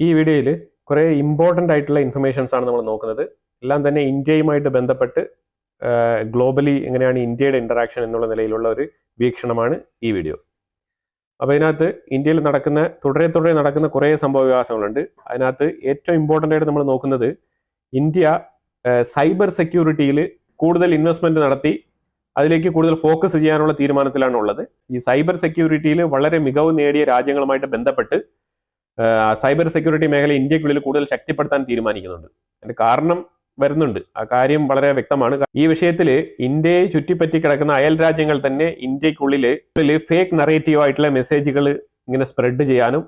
ഈ വീഡിയോയിൽ കുറേ ഇമ്പോർട്ടൻ്റ് ആയിട്ടുള്ള ഇൻഫർമേഷൻസ് ആണ് നമ്മൾ നോക്കുന്നത്. എല്ലാം തന്നെ ഇന്ത്യയുമായിട്ട് ബന്ധപ്പെട്ട് ഗ്ലോബലി എങ്ങനെയാണ് ഇന്ത്യയുടെ ഇൻറ്ററാക്ഷൻ എന്നുള്ള നിലയിലുള്ള ഒരു വീക്ഷണമാണ് ഈ വീഡിയോ. അപ്പോൾ ഇതിനകത്ത് ഇന്ത്യയിൽ തുടരെ നടക്കുന്ന കുറേ സംഭവ വികാസങ്ങളുണ്ട്. അതിനകത്ത് ഏറ്റവും ഇമ്പോർട്ടൻ്റ് ആയിട്ട് നമ്മൾ നോക്കുന്നത് ഇന്ത്യ സൈബർ സെക്യൂരിറ്റിയിൽ കൂടുതൽ ഇൻവെസ്റ്റ്മെൻറ്റ് നടത്തി അതിലേക്ക് കൂടുതൽ ഫോക്കസ് ചെയ്യാനുള്ള തീരുമാനത്തിലാണ് ഉള്ളത്. ഈ സൈബർ സെക്യൂരിറ്റിയിൽ വളരെ മികവ് നേടിയ രാജ്യങ്ങളുമായിട്ട് ബന്ധപ്പെട്ട് സൈബർ സെക്യൂരിറ്റി മേഖല ഇന്ത്യക്കുള്ളിൽ കൂടുതൽ ശക്തിപ്പെടുത്താൻ തീരുമാനിക്കുന്നുണ്ട്. അതിന്റെ കാരണം വരുന്നുണ്ട്. ആ കാര്യം വളരെ വ്യക്തമാണ്. ഈ വിഷയത്തിൽ ഇന്ത്യയെ ചുറ്റിപ്പറ്റി കിടക്കുന്ന അയൽ രാജ്യങ്ങൾ തന്നെ ഇന്ത്യക്കുള്ളിൽ ഫേക്ക് നറേറ്റീവ് ആയിട്ടുള്ള മെസ്സേജുകൾ ഇങ്ങനെ സ്പ്രെഡ് ചെയ്യാനും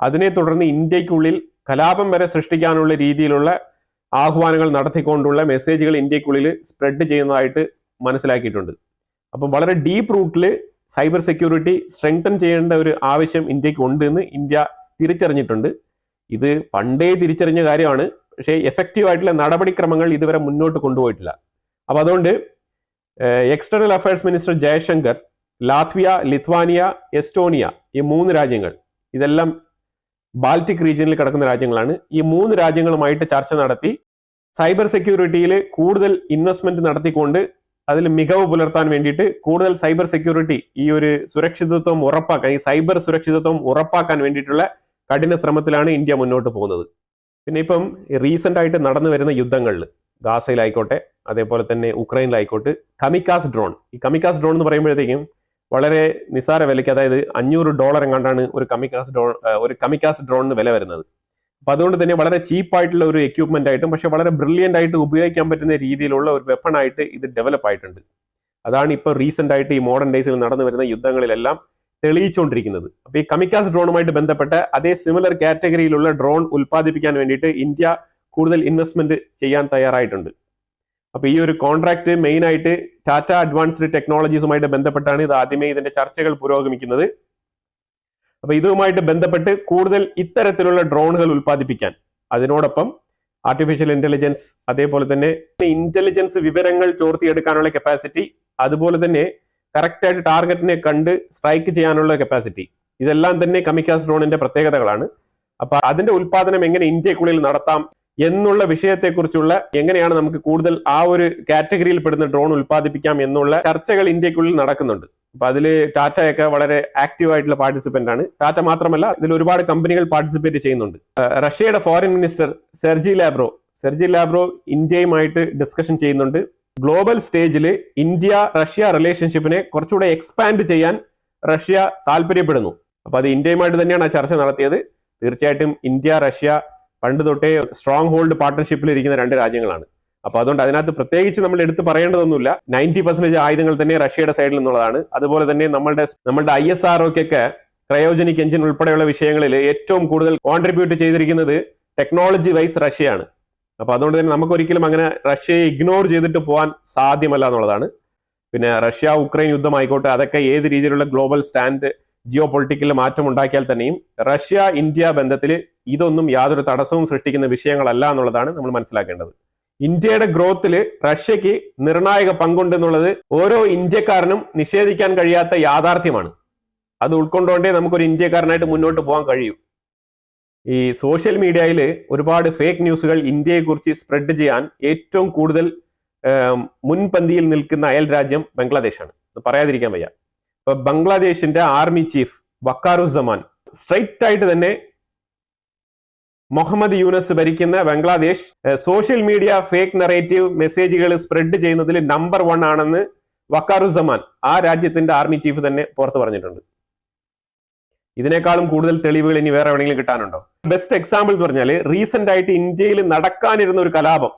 അതിനെ തുടർന്ന് ഇന്ത്യക്കുള്ളിൽ കലാപം വരെ സൃഷ്ടിക്കാനുള്ള രീതിയിലുള്ള ആഹ്വാനങ്ങൾ നടത്തിക്കൊണ്ടുള്ള മെസ്സേജുകൾ ഇന്ത്യക്കുള്ളിൽ സ്പ്രെഡ് ചെയ്യുന്നതായിട്ട് മനസ്സിലാക്കിയിട്ടുണ്ട്. അപ്പം വളരെ ഡീപ്പ് റൂട്ടിൽ സൈബർ സെക്യൂരിറ്റി സ്ട്രെങ്തൻ ചെയ്യേണ്ട ഒരു ആവശ്യം ഇന്ത്യക്ക് ഉണ്ട് എന്ന് ഇന്ത്യ തിരിച്ചറിഞ്ഞിട്ടുണ്ട്. ഇത് പണ്ടേ തിരിച്ചറിഞ്ഞ കാര്യമാണ്. പക്ഷേ എഫക്റ്റീവ് ആയിട്ടുള്ള നടപടിക്രമങ്ങൾ ഇതുവരെ മുന്നോട്ട് കൊണ്ടുപോയിട്ടില്ല. അപ്പോൾ അതുകൊണ്ട് external affairs minister Jaishankar Latvia, Lithuania, Estonia ഈ 3 രാജ്യങ്ങൾ, ഇതെല്ലാം ബാൾട്ടിക് റീജിയനിൽ കിടക്കുന്ന രാജ്യങ്ങളാണ്. ഈ 3 രാജ്യങ്ങളുമായിട്ട് ചർച്ച നടത്തി സൈബർ സെക്യൂരിറ്റിയിൽ കൂടുതൽ ഇൻവെസ്റ്റ്മെന്റ് നടത്തിക്കൊണ്ട് അതിൽ മികവ് പുലർത്താൻ വേണ്ടിയിട്ട് കൂടുതൽ സൈബർ സെക്യൂരിറ്റി ഈ ഒരു സുരക്ഷിതത്വം ഉറപ്പാക്കാൻ, ഈ സൈബർ സുരക്ഷിതത്വം ഉറപ്പാക്കാൻ വേണ്ടിയിട്ടുള്ള കഠിന ശ്രമത്തിലാണ് ഇന്ത്യ മുന്നോട്ട് പോകുന്നത്. പിന്നെ ഇപ്പം റീസെന്റ് ആയിട്ട് നടന്നു വരുന്ന യുദ്ധങ്ങളിൽ ഗാസയിലായിക്കോട്ടെ, അതേപോലെ തന്നെ ഉക്രൈനിലായിക്കോട്ടെ, കമിക്കാസ് ഡ്രോൺ, ഈ കമിക്കാസ് ഡ്രോൺ എന്ന് പറയുമ്പോഴത്തേക്കും വളരെ നിസാര വിലയ്ക്ക്, അതായത് $500 എങ്ങാണ്ടാണ് ഒരു കമിക്കാസ് ഡ്രോണിന് വില വരുന്നത്. അപ്പൊ അതുകൊണ്ട് തന്നെ വളരെ ചീപ്പായിട്ടുള്ള ഒരു എക്യുപ്മെന്റ് ആയിട്ടും പക്ഷെ വളരെ ബ്രില്യൻ്റ് ആയിട്ട് ഉപയോഗിക്കാൻ പറ്റുന്ന രീതിയിലുള്ള ഒരു വെപ്പൺ ആയിട്ട് ഇത് ഡെവലപ്പ് ആയിട്ടുണ്ട്. അതാണ് ഇപ്പോൾ റീസെന്റ് ആയിട്ട് ഈ മോഡേൺ ഡേയ്സിൽ നടന്നു വരുന്ന യുദ്ധങ്ങളിലെല്ലാം തെളിയിച്ചുകൊണ്ടിരിക്കുന്നത്. അപ്പൊ ഈ കമിക്കാസ് ഡ്രോണുമായിട്ട് ബന്ധപ്പെട്ട് അതേ സിമിലർ കാറ്റഗറിയിലുള്ള ഡ്രോൺ ഉൽപ്പാദിപ്പിക്കാൻ വേണ്ടിയിട്ട് ഇന്ത്യ കൂടുതൽ ഇൻവെസ്റ്റ്മെന്റ് ചെയ്യാൻ തയ്യാറായിട്ടുണ്ട്. അപ്പൊ ഈ ഒരു കോൺട്രാക്ട് മെയിൻ ആയിട്ട് ടാറ്റ അഡ്വാൻസ്ഡ് ടെക്നോളജീസുമായിട്ട് ബന്ധപ്പെട്ടാണ് ഇത് ആദ്യമേ ഇതിന്റെ ചർച്ചകൾ പുരോഗമിക്കുന്നത്. അപ്പൊ ഇതുമായിട്ട് ബന്ധപ്പെട്ട് കൂടുതൽ ഇത്തരത്തിലുള്ള ഡ്രോണുകൾ ഉൽപ്പാദിപ്പിക്കാൻ, അതിനോടൊപ്പം ആർട്ടിഫിഷ്യൽ ഇന്റലിജൻസ്, അതേപോലെ തന്നെ ഇന്റലിജൻസ് വിവരങ്ങൾ ചോർത്തിയെടുക്കാനുള്ള കപ്പാസിറ്റി, അതുപോലെ തന്നെ കറക്റ്റായിട്ട് ടാർഗറ്റിനെ കണ്ട് സ്ട്രൈക്ക് ചെയ്യാനുള്ള കപ്പാസിറ്റി, ഇതെല്ലാം തന്നെ കമിക്കാസ് ഡ്രോണിന്റെ പ്രത്യേകതകളാണ്. അപ്പൊ അതിന്റെ ഉൽപാദനം എങ്ങനെ ഇന്ത്യക്കുള്ളിൽ നടത്താം എന്നുള്ള വിഷയത്തെക്കുറിച്ചുള്ള, എങ്ങനെയാണ് നമുക്ക് കൂടുതൽ ആ ഒരു കാറ്റഗറിയിൽ പെടുന്ന ഡ്രോൺ ഉൽപ്പാദിപ്പിക്കാം എന്നുള്ള ചർച്ചകൾ ഇന്ത്യക്കുള്ളിൽ നടക്കുന്നുണ്ട്. അപ്പൊ അതില് ടാറ്റയൊക്കെ വളരെ ആക്റ്റീവ് ആയിട്ടുള്ള പാർട്ടിസിപ്പന്റ് ആണ്. ടാറ്റ മാത്രമല്ല, ഇതിൽ ഒരുപാട് കമ്പനികൾ പാർട്ടിസിപ്പേറ്റ് ചെയ്യുന്നുണ്ട്. റഷ്യയുടെ ഫോറിൻ മിനിസ്റ്റർ സെർജി ലാബ്രോ ഇന്ത്യയുമായിട്ട് ഡിസ്കഷൻ ചെയ്യുന്നുണ്ട്. ഗ്ലോബൽ സ്റ്റേജിൽ ഇന്ത്യ റഷ്യ റിലേഷൻഷിപ്പിനെ കുറച്ചുകൂടെ എക്സ്പാൻഡ് ചെയ്യാൻ റഷ്യ താല്പര്യപ്പെടുന്നു. അപ്പൊ അത് ഇന്ത്യയുമായിട്ട് തന്നെയാണ് ആ ചർച്ച നടത്തിയത്. തീർച്ചയായിട്ടും ഇന്ത്യ റഷ്യ പണ്ട് തൊട്ടേ സ്ട്രോങ് ഹോൾഡ് പാർട്ട്ണർഷിപ്പിൽ ഇരിക്കുന്ന 2 രാജ്യങ്ങളാണ്. അപ്പൊ അതുകൊണ്ട് അതിനകത്ത് പ്രത്യേകിച്ച് നമ്മൾ എടുത്ത് പറയേണ്ടതൊന്നുമില്ല. 90% ആയുധങ്ങൾ തന്നെ റഷ്യയുടെ സൈഡിൽ നിന്നുള്ളതാണ്. അതുപോലെ തന്നെ നമ്മളുടെ ISROക്കൊക്കെ ക്രയോജനിക് എഞ്ചിൻ ഉൾപ്പെടെയുള്ള വിഷയങ്ങളിൽ ഏറ്റവും കൂടുതൽ കോൺട്രിബ്യൂട്ട് ചെയ്തിരിക്കുന്നത് ടെക്നോളജി വൈസ് റഷ്യയാണ്. അപ്പൊ അതുകൊണ്ട് തന്നെ നമുക്കൊരിക്കലും അങ്ങനെ റഷ്യയെ ഇഗ്നോർ ചെയ്തിട്ട് പോകാൻ സാധ്യമല്ല എന്നുള്ളതാണ്. പിന്നെ റഷ്യ ഉക്രൈൻ യുദ്ധമായിക്കോട്ടെ, അതൊക്കെ ഏത് രീതിയിലുള്ള ഗ്ലോബൽ സ്റ്റാൻഡ് ജിയോ പൊളിറ്റിക്കൽ മാറ്റം ഉണ്ടാക്കിയാൽ തന്നെയും റഷ്യ ഇന്ത്യ ബന്ധത്തിൽ ഇതൊന്നും യാതൊരു തടസ്സവും സൃഷ്ടിക്കുന്ന വിഷയങ്ങളല്ല എന്നുള്ളതാണ് നമ്മൾ മനസ്സിലാക്കേണ്ടത്. ഇന്ത്യയുടെ ഗ്രോത്തില് റഷ്യക്ക് നിർണായക പങ്കുണ്ടെന്നുള്ളത് ഓരോ ഇന്ത്യക്കാരനും നിഷേധിക്കാൻ കഴിയാത്ത യാഥാർത്ഥ്യമാണ്. അത് ഉൾക്കൊണ്ടോണ്ടേ നമുക്കൊരു ഇന്ത്യക്കാരനായിട്ട് മുന്നോട്ട് പോകാൻ കഴിയൂ. ഈ സോഷ്യൽ മീഡിയയിൽ ഒരുപാട് ഫേക്ക് ന്യൂസുകൾ ഇന്ത്യയെക്കുറിച്ച് സ്പ്രെഡ് ചെയ്യാൻ ഏറ്റവും കൂടുതൽ മുൻപന്തിയിൽ നിൽക്കുന്ന അയൽ രാജ്യം ബംഗ്ലാദേശാണ്. പറയാതിരിക്കാൻ വയ്യ. ഇപ്പൊ ബംഗ്ലാദേശിന്റെ ആർമി ചീഫ് വക്കാറുസ്സമാൻ സ്ട്രൈറ്റ് ആയിട്ട് തന്നെ മുഹമ്മദ് യൂനസ് ഭരിക്കുന്ന Bangladesh social media fake narrative മെസ്സേജുകൾ സ്പ്രെഡ് ചെയ്യുന്നതിൽ നമ്പർ 1 ആണെന്ന് വക്കാറുസ്സമാൻ, ആ രാജ്യത്തിന്റെ ആർമി ചീഫ് തന്നെ പുറത്തു പറഞ്ഞിട്ടുണ്ട്. ഇതിനേക്കാളും കൂടുതൽ തെളിവുകൾ ഇനി വേറെ എവിടെയെങ്കിലും കിട്ടാനുണ്ടോ? ബെസ്റ്റ് എക്സാമ്പിൾ എന്ന് പറഞ്ഞാൽ റീസെന്റ് ആയിട്ട് ഇന്ത്യയിൽ നടക്കാനിരുന്ന ഒരു കലാപം,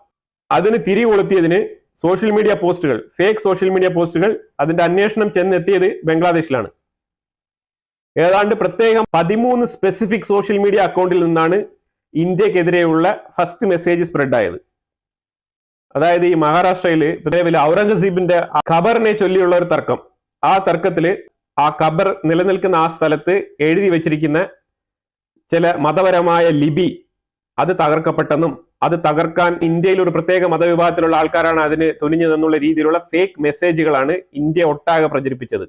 അതിന് തിരികൊളുത്തിയതിന് സോഷ്യൽ മീഡിയ പോസ്റ്റുകൾ, ഫേക്ക് സോഷ്യൽ മീഡിയ പോസ്റ്റുകൾ, അതിന്റെ അന്വേഷണം ചെന്നെത്തിയത് ബംഗ്ലാദേശിലാണ്. ഏതാണ്ട് പ്രത്യേകം 13 സ്പെസിഫിക് സോഷ്യൽ മീഡിയ അക്കൗണ്ടിൽ നിന്നാണ് ഇന്ത്യക്കെതിരെയുള്ള ഫസ്റ്റ് മെസ്സേജ് സ്പ്രെഡ് ആയത്. അതായത് ഈ മഹാരാഷ്ട്രയിൽ നിലവിൽ ഔറംഗസീബിന്റെ ഖബറിനെ ചൊല്ലിയുള്ള ഒരു തർക്കം, ആ തർക്കത്തില് ആ ഖബർ നിലനിൽക്കുന്ന ആ സ്ഥലത്ത് എഴുതി വെച്ചിരിക്കുന്ന ചില മതപരമായ ലിപി അത് തകർക്കപ്പെട്ടെന്നും അത് തകർക്കാൻ ഇന്ത്യയിൽ ഒരു പ്രത്യേക മതവിഭാഗത്തിലുള്ള ആൾക്കാരാണ് അതിന് തുനിഞ്ഞതെന്നുള്ള രീതിയിലുള്ള ഫേക്ക് മെസ്സേജുകളാണ് ഇന്ത്യ ഒട്ടാകെ പ്രചരിപ്പിച്ചത്.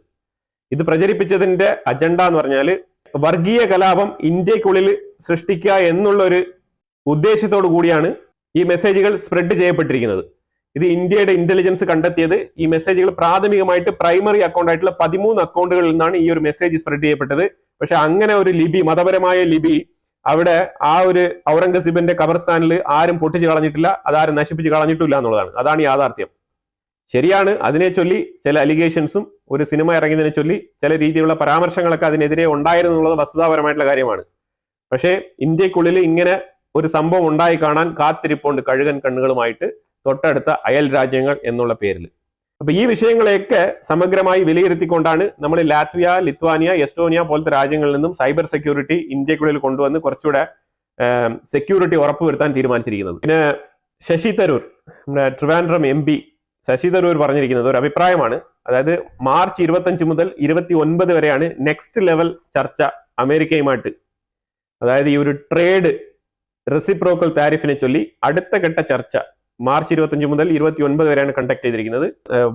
ഇത് പ്രചരിപ്പിച്ചതിന്റെ അജണ്ട എന്ന് പറഞ്ഞാൽ വർഗീയ കലാപം ഇന്ത്യക്കുള്ളിൽ സൃഷ്ടിക്കുക എന്നുള്ള ഒരു ഉദ്ദേശത്തോടു കൂടിയാണ് ഈ മെസ്സേജുകൾ സ്പ്രെഡ് ചെയ്യപ്പെട്ടിരിക്കുന്നത്. ഇത് ഇന്ത്യയുടെ ഇന്റലിജൻസ് കണ്ടെത്തിയത് ഈ മെസ്സേജുകൾ പ്രാഥമികമായിട്ട് പ്രൈമറി അക്കൗണ്ട് ആയിട്ടുള്ള 13 അക്കൗണ്ടുകളിൽ നിന്നാണ് ഈ ഒരു മെസ്സേജ് സ്പ്രെഡ് ചെയ്യപ്പെട്ടത്. പക്ഷെ അങ്ങനെ ഒരു ലിപി, മതപരമായ ലിപി അവിടെ ആ ഒരു ഔറംഗസീബിന്റെ ഖബർസ്ഥാനിൽ ആരും പൊട്ടിച്ച് കളഞ്ഞിട്ടില്ല, അതാരും നശിപ്പിച്ച് കളഞ്ഞിട്ടില്ല എന്നുള്ളതാണ്. അതാണ് യാഥാർത്ഥ്യം. ശരിയാണ്, അതിനെ ചൊല്ലി ചില അലിഗേഷൻസും ഒരു സിനിമ ഇറങ്ങിയതിനെ ചൊല്ലി ചില രീതിയിലുള്ള പരാമർശങ്ങളൊക്കെ അതിനെതിരെ ഉണ്ടായിരുന്നു എന്നുള്ളത് വസ്തുതാപരമായിട്ടുള്ള കാര്യമാണ്. പക്ഷേ ഇന്ത്യക്കുള്ളിൽ ഇങ്ങനെ ഒരു സംഭവം ഉണ്ടായി കാണാൻ കാത്തിരിപ്പുണ്ട് കഴുകൻ കണ്ണുകളുമായിട്ട് തൊട്ടടുത്ത അയൽ രാജ്യങ്ങൾ എന്നുള്ള പേരിൽ. അപ്പൊ ഈ വിഷയങ്ങളെയൊക്കെ സമഗ്രമായി വിലയിരുത്തിക്കൊണ്ടാണ് നമ്മൾ ലാത്വിയ, ലിത്വാനിയ, എസ്റ്റോണിയ പോലത്തെ രാജ്യങ്ങളിൽ നിന്നും സൈബർ സെക്യൂരിറ്റി ഇന്ത്യക്കുള്ളിൽ കൊണ്ടുവന്ന് കുറച്ചുകൂടെ സെക്യൂരിറ്റി ഉറപ്പുവരുത്താൻ തീരുമാനിച്ചിരിക്കുന്നത്. പിന്നെ ശശി തരൂർ, നമ്മുടെ ട്രിവാൻഡ്രം MP ശശി തരൂർ പറഞ്ഞിരിക്കുന്നത് ഒരു അഭിപ്രായമാണ്. അതായത് മാർച്ച് 25 മുതൽ 29 വരെയാണ് നെക്സ്റ്റ് ലെവൽ ചർച്ച അമേരിക്കയുമായിട്ട്. അതായത് ഈ ഒരു ട്രേഡ് റെസിപ്രോക്കൽ താരിഫിനെ ചൊല്ലി അടുത്ത ഘട്ട ചർച്ച മാർച്ച് 25 മുതൽ 29 വരെയാണ് കണ്ടക്ട് ചെയ്തിരിക്കുന്നത്.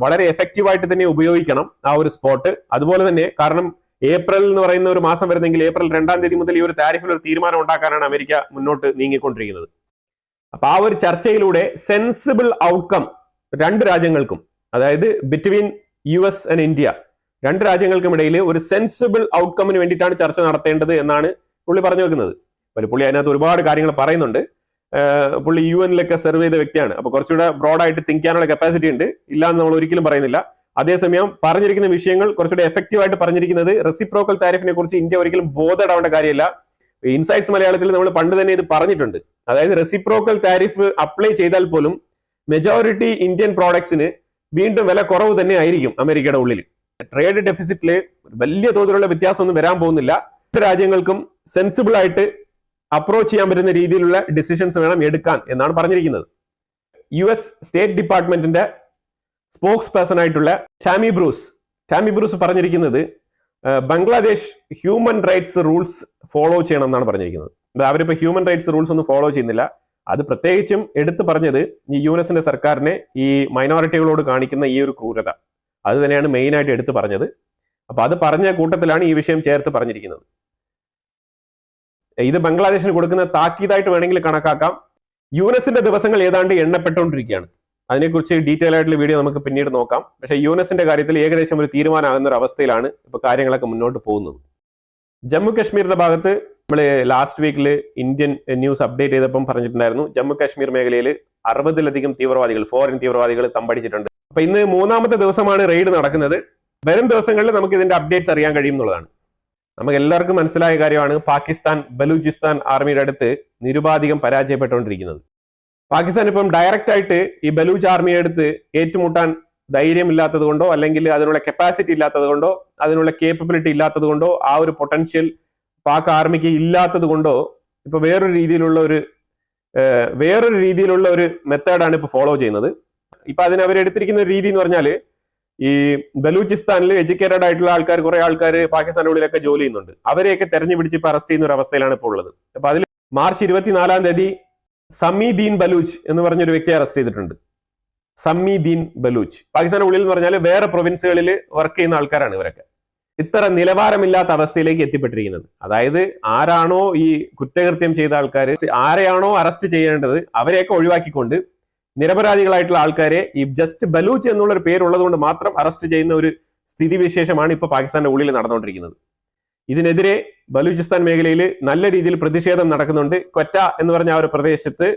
വളരെ എഫക്റ്റീവായിട്ട് തന്നെ ഉപയോഗിക്കണം ആ ഒരു സ്പോട്ട്. അതുപോലെ തന്നെ കാരണം ഏപ്രിൽ എന്ന് പറയുന്ന ഒരു മാസം വരുന്നെങ്കിൽ ഏപ്രിൽ 2-ാം തീയതി മുതൽ ഈ ഒരു താരിഫിൽ ഒരു തീരുമാനം ഉണ്ടാക്കാനാണ് അമേരിക്ക മുന്നോട്ട് നീങ്ങിക്കൊണ്ടിരിക്കുന്നത്. അപ്പൊ ആ ഒരു ചർച്ചയിലൂടെ സെൻസിബിൾ ഔട്ട്കം രണ്ട് രാജ്യങ്ങൾക്കും, അതായത് ബിറ്റ്വീൻ US ആൻഡ് ഇന്ത്യ, രണ്ട് രാജ്യങ്ങൾക്കും ഇടയിൽ ഒരു സെൻസിബിൾ ഔട്ട്കമ്മിന് വേണ്ടിയിട്ടാണ് ചർച്ച നടത്തേണ്ടത് എന്നാണ് പുള്ളി പറഞ്ഞു വെക്കുന്നത്. പുള്ളി അതിനകത്ത് ഒരുപാട് കാര്യങ്ങൾ പറയുന്നുണ്ട്. പുള്ളി UN-ലൊക്കെ സെർവ് ചെയ്ത വ്യക്തിയാണ്. അപ്പൊ കുറച്ചുകൂടെ ബ്രോഡായിട്ട് തിങ്ക് ചെയ്യാനുള്ള കപ്പാസിറ്റി ഉണ്ട്, ഇല്ലാന്ന് നമ്മൾ ഒരിക്കലും പറയുന്നില്ല. അതേസമയം പറഞ്ഞിരിക്കുന്ന വിഷയങ്ങൾ കുറച്ചുകൂടെ എഫക്റ്റീവ് ആയിട്ട് പറഞ്ഞിരിക്കുന്നത് റെസിപ്രോക്കൽ താരിഫിനെ കുറിച്ച് ഇന്ത്യ ഒരിക്കലും ബോധപ്പെടേണ്ട കാര്യമില്ല. ഇൻസൈറ്റ്സ് മലയാളത്തിൽ നമ്മൾ പണ്ട് തന്നെ ഇത് പറഞ്ഞിട്ടുണ്ട്. അതായത് റെസിപ്രോക്കൽ താരിഫ് അപ്ലൈ ചെയ്താൽ പോലും മെജോറിറ്റി ഇന്ത്യൻ പ്രോഡക്ട്സിന് വീണ്ടും വില കുറവ് തന്നെ ആയിരിക്കും അമേരിക്കയുടെ ഉള്ളിൽ. ട്രേഡ് ഡെഫിസിറ്റില് വലിയ തോതിലുള്ള വ്യത്യാസമൊന്നും വരാൻ പോകുന്നില്ല. രാജ്യങ്ങൾക്കും സെൻസിബിൾ ആയിട്ട് അപ്രോച്ച് ചെയ്യാൻ പറ്റുന്ന രീതിയിലുള്ള ഡിസിഷൻസ് വേണം എടുക്കാൻ എന്നാണ് പറഞ്ഞിരിക്കുന്നത്. US സ്റ്റേറ്റ് ഡിപ്പാർട്ട്മെന്റിന്റെ സ്പോക്സ് പേഴ്സൺ ആയിട്ടുള്ള ടാമി ബ്രൂസ് പറഞ്ഞിരിക്കുന്നത് Bangladesh human rights rules follow ചെയ്യണം എന്നാണ് പറഞ്ഞിരിക്കുന്നത്. അവരിപ്പോ ഹ്യൂമൻ റൈറ്റ്സ് റൂൾസ് ഒന്നും ഫോളോ ചെയ്യുന്നില്ല. അത് പ്രത്യേകിച്ചും എടുത്തു പറഞ്ഞത് ഈ യുഎസിന്റെ സർക്കാരിനെ ഈ മൈനോറിറ്റികളോട് കാണിക്കുന്ന ഈ ഒരു ക്രൂരത, അത് തന്നെയാണ് മെയിൻ ആയിട്ട് എടുത്തു പറഞ്ഞത്. അപ്പൊ അത് പറഞ്ഞ കൂട്ടത്തിലാണ് ഈ വിഷയം ചേർത്ത് പറഞ്ഞിരിക്കുന്നത്. ഇത് ബംഗ്ലാദേശിന് കൊടുക്കുന്ന താക്കീതായിട്ട് വേണമെങ്കിൽ കണക്കാക്കാം. യുഎസിന്റെ ദിവസങ്ങൾ ഏതാണ്ട് എണ്ണപ്പെട്ടുകൊണ്ടിരിക്കുകയാണ്. അതിനെക്കുറിച്ച് ഡീറ്റെയിൽ ആയിട്ടുള്ള വീഡിയോ നമുക്ക് പിന്നീട് നോക്കാം. പക്ഷേ യുഎസിന്റെ കാര്യത്തിൽ ഏകദേശം ഒരു തീരുമാനമാകുന്ന ഒരു അവസ്ഥയിലാണ് ഇപ്പൊ കാര്യങ്ങളൊക്കെ മുന്നോട്ട് പോകുന്നത്. ജമ്മു കാശ്മീരിന്റെ ഭാഗത്ത് നമ്മൾ ലാസ്റ്റ് വീക്കിൽ ഇന്ത്യൻ ന്യൂസ് അപ്ഡേറ്റ് ചെയ്തപ്പം പറഞ്ഞിട്ടുണ്ടായിരുന്നു, ജമ്മു കാശ്മീർ മേഖലയിൽ 60-ലധികം തീവ്രവാദികൾ, ഫോറിൻ തീവ്രവാദികൾ തമ്പടിച്ചിട്ടുണ്ട്. അപ്പൊ ഇന്ന് 3-ാമത്തെ ദിവസമാണ് റെയ്ഡ് നടക്കുന്നത്. വരും ദിവസങ്ങളിൽ നമുക്ക് ഇതിന്റെ അപ്ഡേറ്റ്സ് അറിയാൻ കഴിയും എന്നുള്ളതാണ്. നമുക്ക് എല്ലാവർക്കും മനസ്സിലായ കാര്യമാണ്, പാകിസ്ഥാൻ ബലൂചിസ്ഥാൻ ആർമിയുടെ അടുത്ത് നിരുപാധികം പരാജയപ്പെട്ടുകൊണ്ടിരിക്കുന്നത്. പാകിസ്ഥാൻ ഇപ്പം ഡയറക്റ്റ് ആയിട്ട് ഈ ബലൂച്ച് ആർമിയുടെ അടുത്ത് ഏറ്റുമുട്ടാൻ ധൈര്യമില്ലാത്തത് കൊണ്ടോ അല്ലെങ്കിൽ അതിനുള്ള കപ്പാസിറ്റി ഇല്ലാത്തത് കൊണ്ടോ അതിനുള്ള കേപ്പബിലിറ്റി ഇല്ലാത്തത് കൊണ്ടോ ആ ഒരു പൊട്ടൻഷ്യൽ പാക് ആർമിക്ക് ഇല്ലാത്തത് കൊണ്ടോ ഇപ്പൊ വേറൊരു രീതിയിലുള്ള ഒരു മെത്തേഡാണ് ഇപ്പൊ ഫോളോ ചെയ്യുന്നത്. ഇപ്പൊ അതിന് അവരെടുത്തിരിക്കുന്ന ഒരു രീതി എന്ന് പറഞ്ഞാൽ, ഈ ബലൂചിസ്ഥാനിൽ എഡ്യൂക്കേറ്റഡ് ആയിട്ടുള്ള ആൾക്കാർ, കുറെ ആൾക്കാർ പാകിസ്ഥാന്റെ ഉള്ളിലൊക്കെ ജോലി ചെയ്യുന്നുണ്ട്, അവരെയൊക്കെ തെരഞ്ഞു പിടിച്ച് ഇപ്പൊ അറസ്റ്റ് ചെയ്യുന്ന ഒരു അവസ്ഥയിലാണ് ഇപ്പോൾ ഉള്ളത്. അപ്പൊ അതിൽ മാർച്ച് 24-ാം തീയതി സമീദീൻ ബലൂച്ച് എന്ന് പറഞ്ഞൊരു വ്യക്തിയെ അറസ്റ്റ് ചെയ്തിട്ടുണ്ട്. സമീദീൻ ബലൂച്ച് പാകിസ്ഥാന്റെ ഉള്ളിൽ എന്ന് പറഞ്ഞാൽ വേറെ പ്രൊവിൻസുകളിൽ വർക്ക് ചെയ്യുന്ന ആൾക്കാരാണ് ഇവരൊക്കെ. ഇത്ര നിലവാരമില്ലാത്ത അവസ്ഥയിലേക്ക് എത്തിപ്പെട്ടിരിക്കുന്നത്. അതായത് ആരാണോ ഈ കുറ്റകൃത്യം ചെയ്ത ആൾക്കാർ, ആരെയാണോ അറസ്റ്റ് ചെയ്യേണ്ടത് അവരെയൊക്കെ ഒഴിവാക്കിക്കൊണ്ട് നിരപരാധികളായിട്ടുള്ള ആൾക്കാരെ ഈ ജസ്റ്റ് ബലൂച്ച് എന്നുള്ളൊരു പേരുള്ളത് കൊണ്ട് മാത്രം അറസ്റ്റ് ചെയ്യുന്ന ഒരു സ്ഥിതിവിശേഷമാണ് ഇപ്പൊ പാകിസ്ഥാന്റെ ഉള്ളിൽ നടന്നുകൊണ്ടിരിക്കുന്നത്. ഇതിനെതിരെ ബലൂചിസ്ഥാൻ മേഖലയിൽ നല്ല രീതിയിൽ പ്രതിഷേധം നടക്കുന്നുണ്ട്. ക്വറ്റ എന്ന് പറഞ്ഞ ആ ഒരു പ്രദേശത്ത്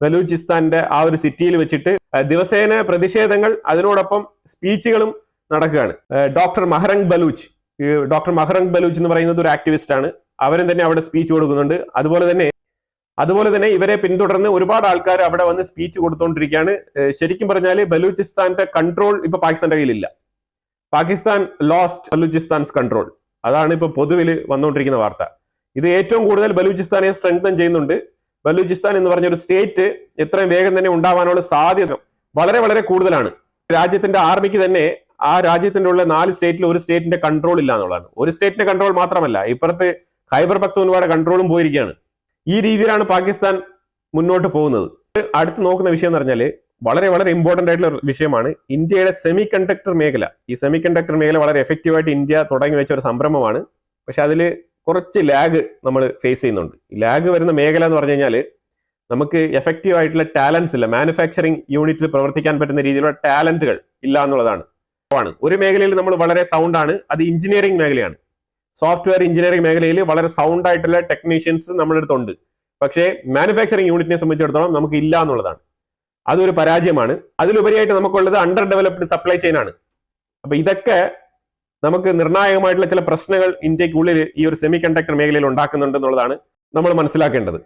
ബലൂചിസ്ഥാന്റെ ആ ഒരു സിറ്റിയിൽ വെച്ചിട്ട് ദിവസേന പ്രതിഷേധങ്ങൾ, അതിനോടൊപ്പം സ്പീച്ചുകളും നടക്കുകയാണ്. ഡോക്ടർ മഹ്റങ് ബലൂച്ച് എന്ന് പറയുന്നത് ഒരു ആക്ടിവിസ്റ്റ് ആണ്. അവരും തന്നെ അവിടെ സ്പീച്ച് കൊടുക്കുന്നുണ്ട്. അതുപോലെ തന്നെ ഇവരെ പിന്തുടർന്ന് ഒരുപാട് ആൾക്കാർ അവിടെ വന്ന് സ്പീച്ച് കൊടുത്തുകൊണ്ടിരിക്കുകയാണ്. ശരിക്കും പറഞ്ഞാൽ ബലൂചിസ്ഥാന്റെ കൺട്രോൾ ഇപ്പൊ പാകിസ്ഥാന്റെ കയ്യിലില്ല. പാകിസ്ഥാൻ ലോസ്റ്റ് ബലൂചിസ്ഥാൻസ് കൺട്രോൾ, അതാണ് ഇപ്പൊ പൊതുവിൽ വന്നുകൊണ്ടിരിക്കുന്ന വാർത്ത. ഇത് ഏറ്റവും കൂടുതൽ ബലൂചിസ്ഥാനെ സ്ട്രെങ്തൻ ചെയ്യുന്നുണ്ട്. ബലൂചിസ്ഥാൻ എന്ന് പറഞ്ഞ ഒരു സ്റ്റേറ്റ് എത്രയും വേഗം തന്നെ ഉണ്ടാവാനുള്ള സാധ്യത വളരെ വളരെ കൂടുതലാണ്. രാജ്യത്തിന്റെ ആർമിക്ക് തന്നെ ആ രാജ്യത്തിന്റെ ഉള്ള 4 സ്റ്റേറ്റിൽ ഒരു സ്റ്റേറ്റിന്റെ കൺട്രോൾ ഇല്ല എന്നുള്ളതാണ്. ഒരു സ്റ്റേറ്റിന്റെ കൺട്രോൾ മാത്രമല്ല, ഇപ്പുറത്ത് ഖൈബർ പഖ്തൂൺഖ്വയുടെ കൺട്രോളും പോയിരിക്കുകയാണ്. ഈ രീതിയിലാണ് പാകിസ്ഥാൻ മുന്നോട്ട് പോകുന്നത്. അടുത്ത് നോക്കുന്ന വിഷയം എന്ന് പറഞ്ഞാൽ വളരെ വളരെ ഇമ്പോർട്ടന്റ് ആയിട്ടുള്ള വിഷയമാണ് ഇന്ത്യയുടെ സെമി കണ്ടക്ടർ മേഖല. ഈ സെമി കണ്ടക്ടർ മേഖല വളരെ എഫക്റ്റീവായിട്ട് ഇന്ത്യ തുടങ്ങി വെച്ച ഒരു സംരംഭമാണ്. പക്ഷെ അതിൽ കുറച്ച് ലാഗ് നമ്മൾ ഫേസ് ചെയ്യുന്നുണ്ട്. ലാഗ് വരുന്ന മേഖല എന്ന് പറഞ്ഞു കഴിഞ്ഞാൽ നമുക്ക് എഫക്റ്റീവ് ആയിട്ടുള്ള ടാലൻസ് ഇല്ല. മാനുഫാക്ചറിങ് യൂണിറ്റിൽ പ്രവർത്തിക്കാൻ പറ്റുന്ന രീതിയിലുള്ള ടാലന്റുകൾ ഇല്ല എന്നുള്ളതാണ്. ഒരു മേഖലയിൽ നമ്മൾ വളരെ സൗണ്ട് ആണ്, അത് എഞ്ചിനീയറിംഗ് മേഖലയാണ്. സോഫ്റ്റ്വെയർ എഞ്ചിനീയറിംഗ് മേഖലയിൽ വളരെ സൗണ്ട് ആയിട്ടുള്ള ടെക്നീഷ്യൻസ് നമ്മുടെ അടുത്തുണ്ട്. പക്ഷേ മാനുഫാക്ചറിംഗ് യൂണിറ്റിനെ സംബന്ധിച്ചിടത്തോളം നമുക്ക് ഇല്ല എന്നുള്ളതാണ്. അതൊരു പരാജയമാണ്. അതിലുപരിയായിട്ട് നമുക്കുള്ളത് അണ്ടർ ഡെവലപ്ഡ് സപ്ലൈ ചെയിൻ ആണ്. അപ്പൊ ഇതൊക്കെ നമുക്ക് നിർണായകമായിട്ടുള്ള ചില പ്രശ്നങ്ങൾ ഇന്ത്യക്കുള്ളിൽ ഈ ഒരു സെമി കണ്ടക്ടർ മേഖലയിൽ ഉണ്ടാക്കുന്നുണ്ട് എന്നുള്ളതാണ് നമ്മൾ മനസ്സിലാക്കേണ്ടത്.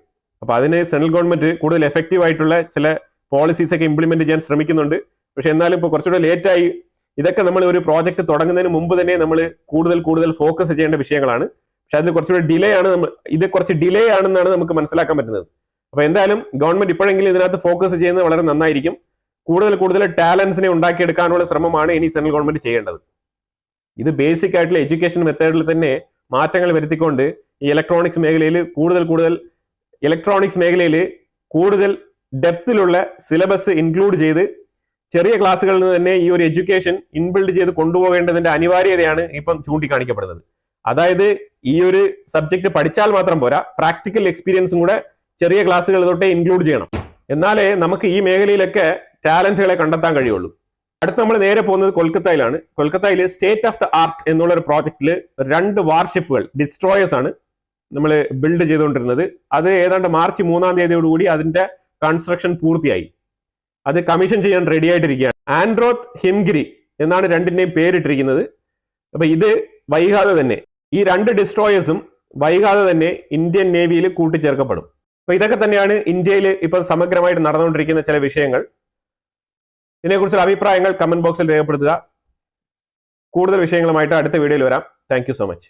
അപ്പൊ അതിന് സെൻട്രൽ ഗവൺമെന്റ് കൂടുതൽ എഫക്റ്റീവ് ആയിട്ടുള്ള ചില പോളിസീസ് ഒക്കെ ഇംപ്ലിമെന്റ് ചെയ്യാൻ ശ്രമിക്കുന്നുണ്ട്. പക്ഷെ എന്നാലും ഇപ്പോൾ കുറച്ചുകൂടെ ലേറ്റായി. ഇതൊക്കെ നമ്മൾ ഒരു പ്രോജക്റ്റ് തുടങ്ങുന്നതിന് മുമ്പ് തന്നെ നമ്മൾ കൂടുതൽ ഫോക്കസ് ചെയ്യേണ്ട വിഷയങ്ങളാണ്. പക്ഷെ അതിൽ കുറച്ചുകൂടെ ഡിലേ ആണ്. ഇത് കുറച്ച് ഡിലേ ആണെന്നാണ് നമുക്ക് മനസ്സിലാക്കാൻ പറ്റുന്നത്. അപ്പൊ എന്തായാലും ഗവൺമെന്റ് ഇപ്പോഴെങ്കിലും ഇതിനകത്ത് ഫോക്കസ് ചെയ്യുന്നത് വളരെ നന്നായിരിക്കും. കൂടുതൽ ടാലൻസിനെ ഉണ്ടാക്കിയെടുക്കാനുള്ള ശ്രമമാണ് ഇനി സെൻട്രൽ ഗവൺമെന്റ് ചെയ്യേണ്ടത്. ഇത് ബേസിക് ആയിട്ടുള്ള എഡ്യൂക്കേഷൻ മെത്തേഡിൽ തന്നെ മാറ്റങ്ങൾ വരുത്തിക്കൊണ്ട് ഈ ഇലക്ട്രോണിക്സ് മേഖലയിൽ കൂടുതൽ ഡെപ്തിലുള്ള സിലബസ് ഇൻക്ലൂഡ് ചെയ്ത് ചെറിയ ക്ലാസ്സുകളിൽ നിന്ന് തന്നെ ഈ ഒരു എഡ്യൂക്കേഷൻ ഇൻബിൽഡ് ചെയ്ത് കൊണ്ടുപോകേണ്ടതിന്റെ അനിവാര്യതയാണ് ഇപ്പം ചൂണ്ടിക്കാണിക്കപ്പെടുന്നത്. അതായത് ഈ ഒരു സബ്ജക്ട് പഠിച്ചാൽ മാത്രം പോരാ, പ്രാക്ടിക്കൽ എക്സ്പീരിയൻസും കൂടെ ചെറിയ ക്ലാസ്സുകൾ തൊട്ടേ ഇൻക്ലൂഡ് ചെയ്യണം. എന്നാലേ നമുക്ക് ഈ മേഖലയിലൊക്കെ ടാലന്റുകളെ കണ്ടെത്താൻ കഴിയുള്ളൂ. അടുത്ത് നമ്മൾ നേരെ പോകുന്നത് കൊൽക്കത്തയിലാണ്. കൊൽക്കത്തയിൽ സ്റ്റേറ്റ് ഓഫ് ദ ആർട്ട് എന്നുള്ള ഒരു പ്രോജക്റ്റിൽ 2 വാർഷിപ്പുകൾ ഡിസ്ട്രോയേഴ്സ് ആണ് നമ്മൾ ബിൽഡ് ചെയ്തുകൊണ്ടിരുന്നത്. അത് ഏതാണ്ട് മാർച്ച് 3-ാം തീയതിയോടുകൂടി അതിന്റെ കൺസ്ട്രക്ഷൻ പൂർത്തിയായി. അത് കമ്മീഷൻ ചെയ്യാൻ റെഡി ആയിട്ടിരിക്കുകയാണ്. ആൻഡ്രോത്ത് ഹിംഗിരി എന്നാണ് രണ്ടിന്റെയും പേരിട്ടിരിക്കുന്നത്. അപ്പൊ ഇത് വൈകാതെ തന്നെ ഈ 2 ഡിസ്ട്രോയേഴ്സും വൈകാതെ തന്നെ ഇന്ത്യൻ നേവിയിൽ കൂട്ടിച്ചേർക്കപ്പെടും. അപ്പൊ ഇതൊക്കെ തന്നെയാണ് ഇന്ത്യയിൽ ഇപ്പൊ സമഗ്രമായിട്ട് നടന്നുകൊണ്ടിരിക്കുന്ന ചില വിഷയങ്ങൾ. ഇതിനെക്കുറിച്ചുള്ള അഭിപ്രായങ്ങൾ കമന്റ് ബോക്സിൽ രേഖപ്പെടുത്തുക. കൂടുതൽ വിഷയങ്ങളുമായിട്ട് അടുത്ത വീഡിയോയിൽ വരാം. Thank you so much.